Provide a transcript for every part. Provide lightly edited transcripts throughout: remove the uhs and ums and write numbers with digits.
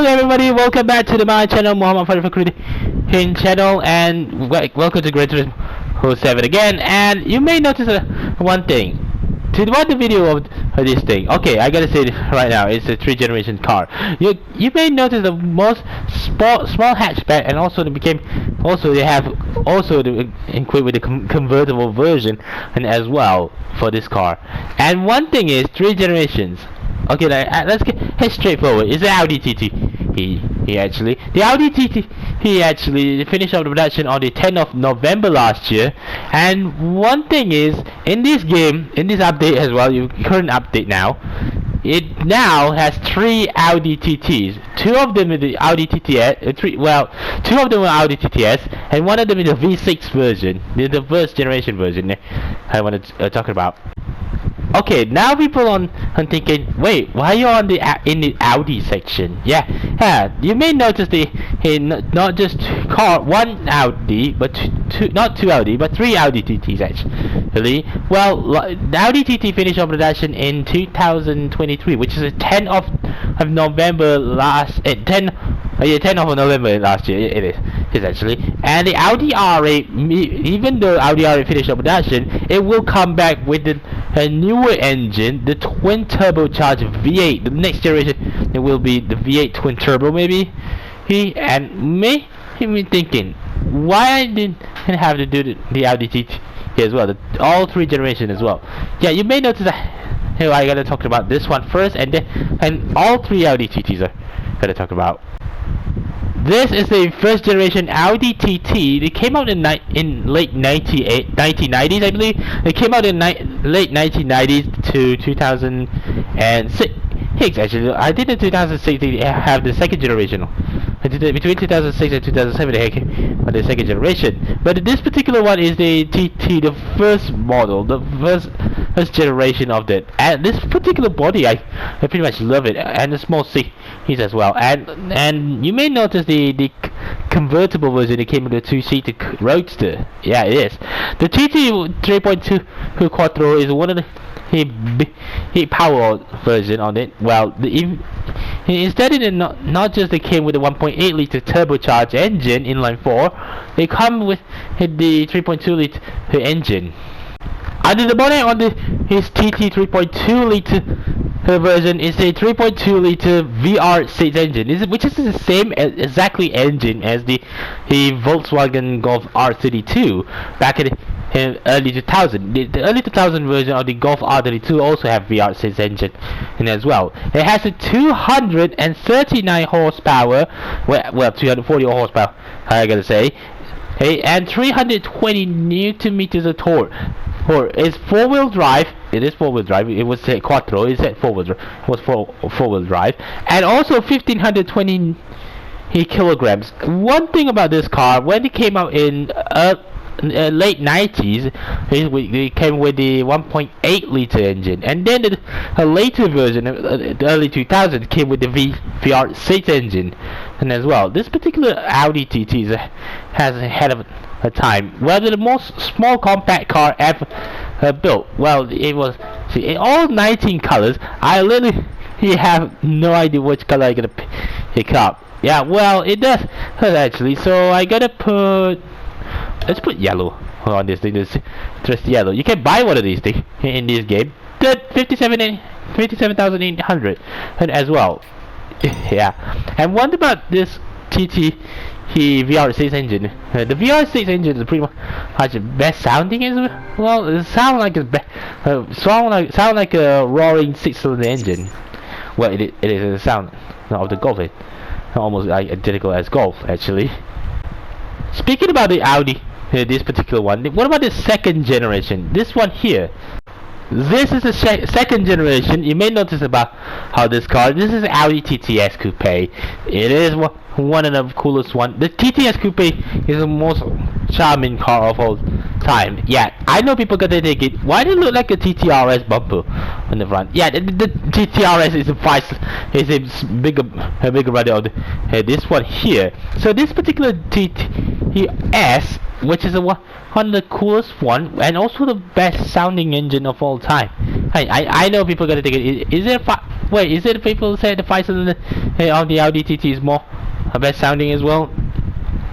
Hello everybody, welcome back to my channel, Muhammad Farid channel, and welcome to Gran Turismo 7 again. And you may notice one thing. To watch the video of this thing, okay, I gotta say it right now, it's a 3rd generation car. You may notice the most small hatchback, and also they have equipped with the convertible version and as well for this car. And one thing is 3 generations. Okay, let's get straightforward. It's the Audi TT. The Audi TT actually finished off the production on the 10th of November last year. And one thing is, in this game, in this update as well, your current update now, it now has 3 Audi TTs. 2 of them are the Audi TTS. 2 of them are Audi TTS, and one of them is the V6 version, the 1st generation version. I want to talk about. Okay, now people are thinking, wait, why are you on in the Audi section? Yeah. You may notice not just one Audi, but not 2 Audi, but 3 Audi TTs actually. Well, the Audi TT finished off production in 2023, which is the 10th of November last. 10th of November last year. It is actually. And the Audi R8, even though Audi R8 finished off production, it will come back with a newer engine, the twin turbocharged V8. The next generation, it will be the V8 twin turbo maybe. He thinking, why I didn't have to do the Audi TT as well, all 3 generations as well. Yeah, you may notice that. Hey, I gotta talk about this one first, and all 3 Audi TTs are gotta talk about. This is the 1st generation Audi TT. They came out in late 1990s, I believe. They came out in late 1990s to 2006. Actually, I did in 2006. They have the 2nd generation. I did it between 2006 and 2007. They came on the 2nd generation. But this particular one is the TT, the 1st model, the first generation of that. And this particular body, I pretty much love it, and the small seats as well. And you may notice the convertible version. It came with a 2-seater roadster. Yeah, it is. The TT 3.2 Quattro is one of the power version on it. Well, instead it not just they came with a 1.8 liter turbocharged engine inline 4, they come with the 3.2 liter engine. Under the bonnet on his TT 3.2 liter version is a 3.2 liter VR6 engine, which is the same exactly engine as the Volkswagen Golf R32 back in early 2000. The early 2000 version of the Golf R32 also have VR6 engine in as well. It has a 239 horsepower, well 240 horsepower, I gotta say, and 320 newton meters of torque. It's 4-wheel drive. It is 4-wheel drive. It was a Quattro. It said 4-wheel drive. It was 4-wheel drive, and also 1520 kilograms. One thing about this car, when it came out in late 90s, it came with the 1.8 liter engine, and then a later version, the early 2000s, came with the VR6 engine, and as well. This particular Audi TT has had a time. Well, the most small compact car ever built. Well, it was in all 19 colors. I literally have no idea which color I'm gonna pick up. Yeah, well, it does actually. So I gotta let's put yellow on this thing. Just yellow. You can buy one of these things in this game. The 57,800 and as well. Yeah. And what about this TT? VR6 engine. The VR6 engine is pretty much the best sounding as well. It sounds like a roaring 6-cylinder engine. Well, it is the sound of the Golf. Almost identical as Golf actually. Speaking about the Audi, this particular one, what about the 2nd generation? This one here. This is the 2nd generation. You may notice about how this car. This is Audi TTS Coupe. It is one of the coolest one. The TTS Coupe is the most charming car of all time. Yeah, I know people gonna take it. Why does it look like a TTRS bumper on the front? Yeah, the TTRS is a bigger brother of this one here. So this particular TTS, which is one of the coolest one, and also the best sounding engine of all time. I know people are gonna think is it wait, is it people say the 5-cylinder on the Audi TT is more best sounding as well?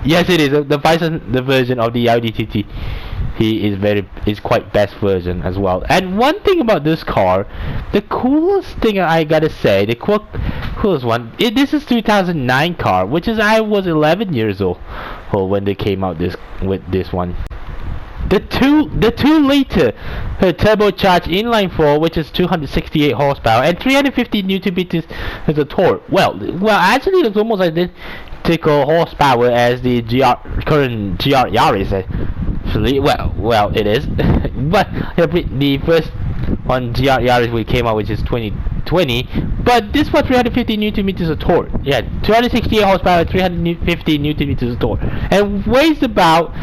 Yes, it is. The 5-cylinder version of the Audi TT is quite best version as well. And one thing about this car, the coolest thing I gotta say, the coolest one, this is 2009 car, which is I was 11 years old when they came out with this one. The 2-liter turbocharged inline 4, which is 268 horsepower and 350 newton meters as a torque. Well, actually, it's almost identical horsepower as the current GR Yaris. Actually, well, it is. But the first one GR Yaris we came out, which is 2020. But this was 350 newton meters of torque. Yeah, 268 horsepower, 350 newton meters of torque, and weighs about.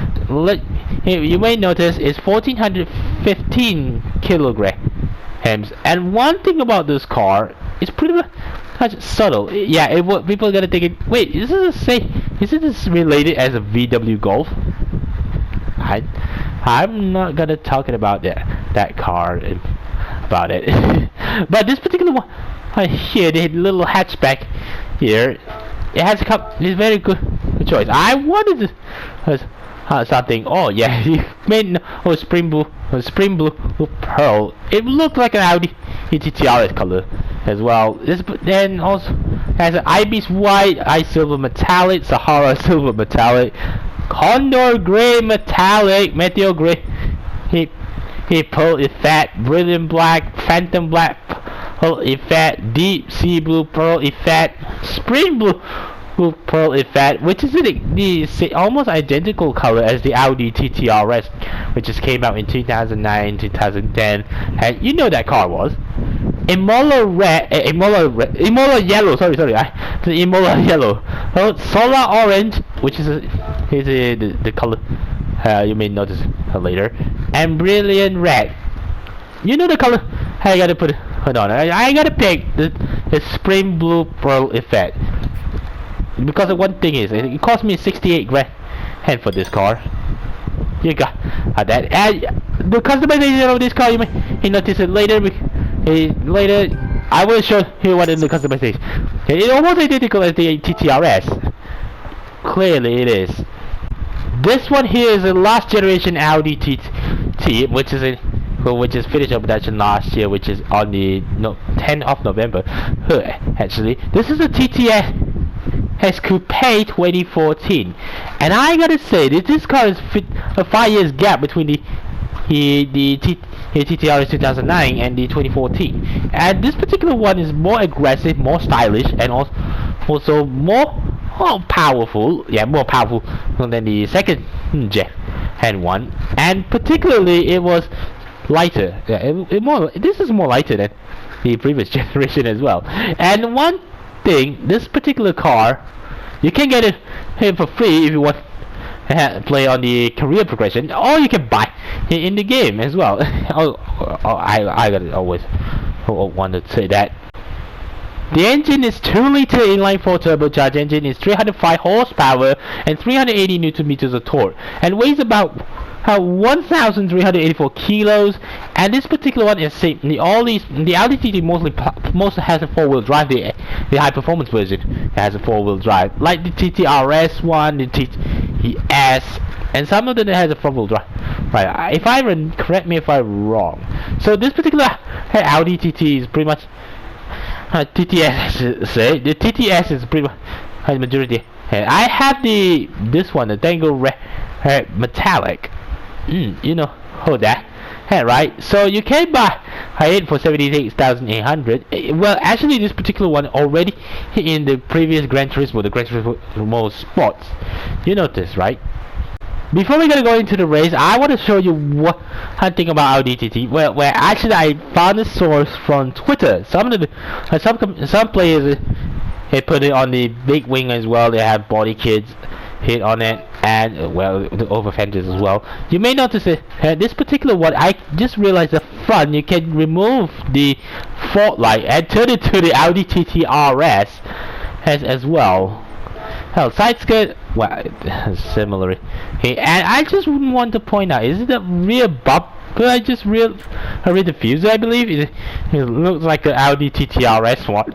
You may notice is 1415 kilograms. And one thing about this car is pretty much subtle. Yeah, people are gonna think it. Wait, is this related as a VW Golf? I'm not gonna talk about that car about it. But this particular one here, the little hatchback here, it has it's very good choice. I wanted to something. Oh yeah, he made spring blue pearl. It looked like an Audi TT color as well. This then also has an Ibis white, ice silver metallic, Sahara silver metallic, Condor gray metallic, meteor gray, pearl effect, brilliant black, phantom black pearl effect, deep sea blue pearl effect, spring blue pearl effect, which is the almost identical color as the Audi TTRS, which just came out in 2009, 2010, and you know that car was Imola yellow. Sorry, the Imola yellow. Solar orange, which is the color. You may notice later, and brilliant red. You know the color. I gotta put it on. I gotta pick the spring blue pearl effect. Because of one thing is, it cost me 68 grand for this car. You got that. And the customization of this car, you may notice it later. Later, I will show you what is the customization. It's almost identical as the TTRS. Clearly, it is. This one here is a last generation Audi TT, which is finished up production last year, which is on the 10th of November. Actually, this is a TTS Coupe 2014, and I gotta say that this car is a 5 years gap between the TTRS 2009 and the 2014, and this particular one is more aggressive, more stylish, and also more powerful. Yeah, more powerful than the second gen one, and particularly it was lighter. Yeah, this is more lighter than the previous generation as well. And one thing, this particular car, you can get it for free if you want to play on the career progression, or you can buy it in the game as well. I gotta always want to say that. The engine is 2-liter inline 4 turbocharged engine, is 305 horsepower and 380 newton meters of torque, and weighs about 1,384 kilos. And this particular one is the Audi TT mostly has a 4-wheel drive. The high performance version has a 4-wheel drive, like the TTRS one, the TTS, and some of them has a front-wheel drive. Right? If I correct me if I'm wrong. So this particular Audi TT is pretty much TTS. Say the TTS is pretty much the majority. I have this one, the Dangle Red metallic. You know, hold that. Right, so you can buy it for 76,800. Well, actually, this particular one already in the previous Gran Turismo, the Gran Turismo Sports. You notice, right? Before we're gonna go into the race, I want to show you what I think about Audi TT. Where actually I found a source from Twitter. Some players they put it on the big wing as well. They have body kits hit on it, and well, the over fenders as well. You may notice it. This particular one, I just realized the front you can remove the fog light and turn it to the Audi TT RS as well. Side skirt, well, similarly. Okay, and I just want to point out, is it the rear But I read the views. I believe it looks like an Audi TTRS one.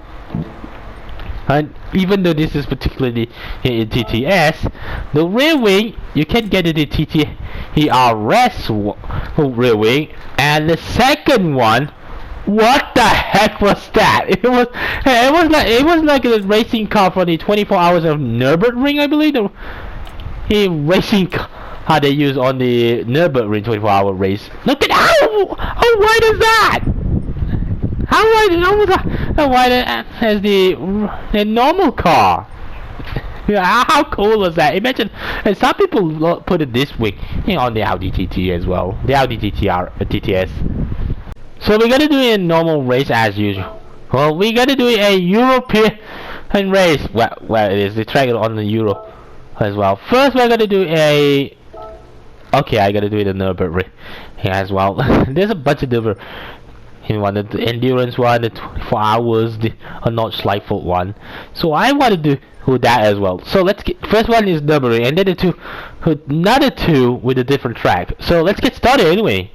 And even though this is particularly in TTS, the rear wing you can get it in TTRS rear wing, and the second one. What the heck was that? It was like a racing car for the 24 hours of Nürburgring, I believe. The racing car they use on the Nürburgring 24-hour race. Look at how wide is that? How wide as the normal car? Yeah, how cool was that? Imagine, and some people put it this way on the Audi TT as well, the Audi TTS. So we're gonna do a normal race as usual. Well, we're gonna do a European race. Well, it is the track on the Euro as well. First, we're gonna do a. Okay, I gotta do it in the Nürburgring as well. There's a bunch of different. The endurance one, the 24 hours, the Notch-Lightfoot one. So I want to do that as well. So let's get. First one is Nürburgring, and then another two with a different track. So let's get started anyway.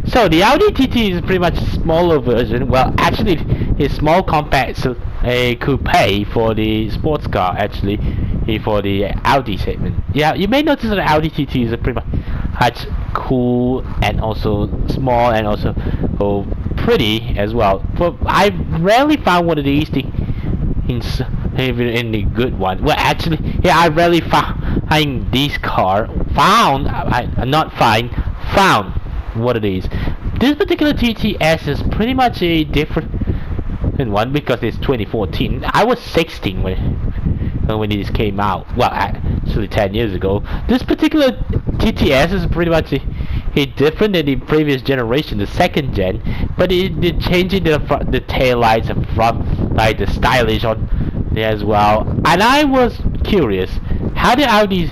So the Audi TT is pretty much a smaller version. Well, actually, it's small compact, so a coupe for the sports car. Actually, for the Audi segment. Yeah, you may notice that the Audi TT is a pretty much cool and also small and also pretty as well. But I rarely found one of these things in the good one. Well, actually, yeah, I rarely find these car found. Not find found. What it is. This particular TTS is pretty much a different one because it's 2014. I was 16 when this came out. Well, actually 10 years ago. This particular TTS is pretty much a different than the previous generation, the second gen. But it changing the tail lights and front light, the stylish on there as well. And I was curious, how did Audi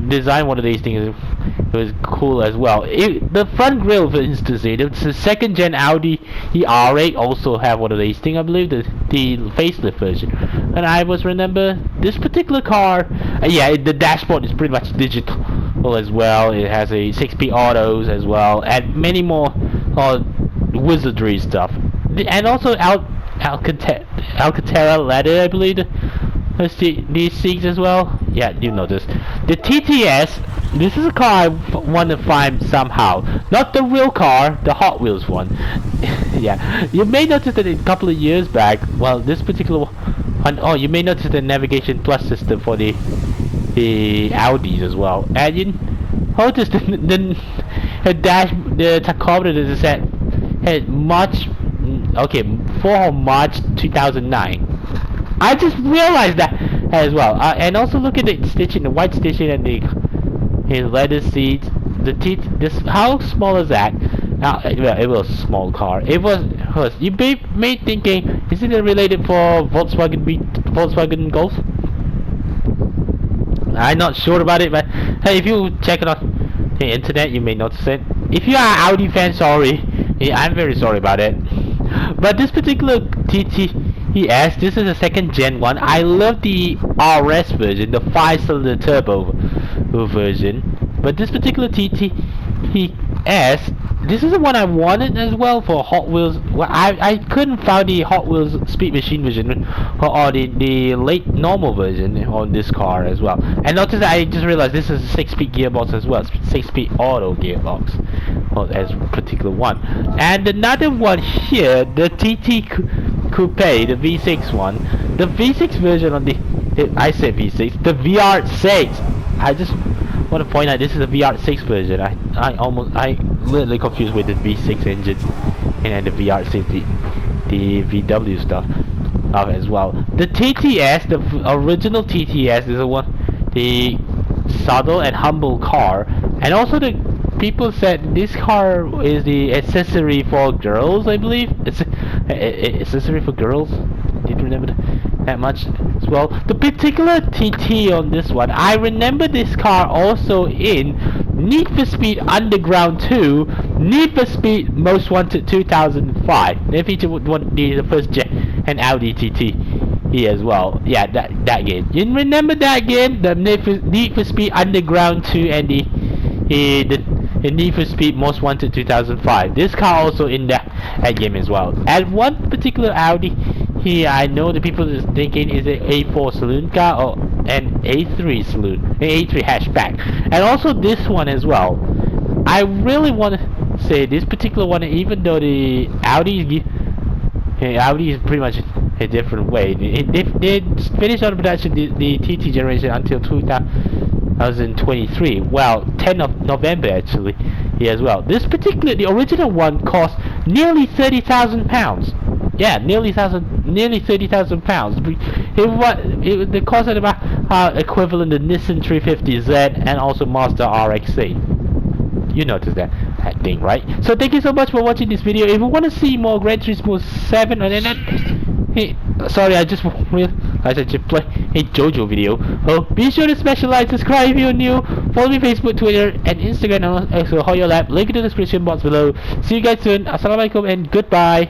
design one of these things? It was cool as well. The front grille, for instance, it's the second gen Audi R8 also have one of these things. I believe the facelift version. And I was remember this particular car. Yeah, the dashboard is pretty much digital as well. It has a 6-speed autos as well, and many more wizardry stuff. And also Alcantara leather, I believe. Let's see these seats as well. Yeah, you notice the TTS. This is a car I want to find somehow. Not the real car, the Hot Wheels one. Yeah, you may notice that a couple of years back. Well, this particular one. Oh, you may notice the Navigation Plus system for the Audis as well. And you notice the tachometer is set at March. Okay, for March 2009. I just realized that as well. And also look at the stitching, the white stitching, and the leather seats. The teeth. This, how small is that? Well, it was a small car. It was. You may thinking, isn't it related for Volkswagen Golf? I'm not sure about it, but hey, if you check it on the internet, you may notice it. If you are an Audi fan, sorry. Yeah, I'm very sorry about it. But this particular TTS, this is a second gen one. I love the RS version, the 5-cylinder turbo version. But this particular TTS, this is the one I wanted as well for Hot Wheels. Well, I couldn't find the Hot Wheels Speed Machine version or the late normal version on this car as well. And notice that I just realized this is a 6-speed gearbox as well, 6-speed auto gearbox. Well, as a particular one. And another one here, the TT Coupe, the V6 one. The V6 version on I said V6, the VR6. I just want to point out this is a VR6 version. I literally confused with the V6 engine and the VR6, the VW stuff as well. The TTS, the original TTS, is the subtle and humble car, and also the people said this car is the accessory for girls. I believe it's accessory for girls. Didn't remember that much as well. The particular TT on this one, I remember this car also in Need for Speed Underground 2, Need for Speed Most Wanted 2005. They featured the first gen and Audi TT here as well. Yeah, that game. You remember that game? The Need for Speed Underground 2 and the Need for Speed Most Wanted 2005. This car also in that game as well. And one particular Audi here, I know the people is thinking is an A4 saloon car or an A3 saloon, an A3 hatchback, and also this one as well. I really want to say this particular one, even though the Audi is pretty much a different way. They finished on production the TT generation until 2023. Well, 10th of November actually here as well. This particular, the original one cost nearly £30,000. Yeah, nearly £30,000. The cost of about equivalent to Nissan 350Z and also Mazda RX-8. You noticed that thing, right? So thank you so much for watching this video. If you want to see more Gran Turismo 7 on the internet, hey, sorry, I just realized I just play a JoJo video. Oh, be sure to smash the like, subscribe if you're new, follow me on Facebook, Twitter, and Instagram, and also Hoyo Lab. Link in the description box below. See you guys soon. Assalamualaikum and goodbye.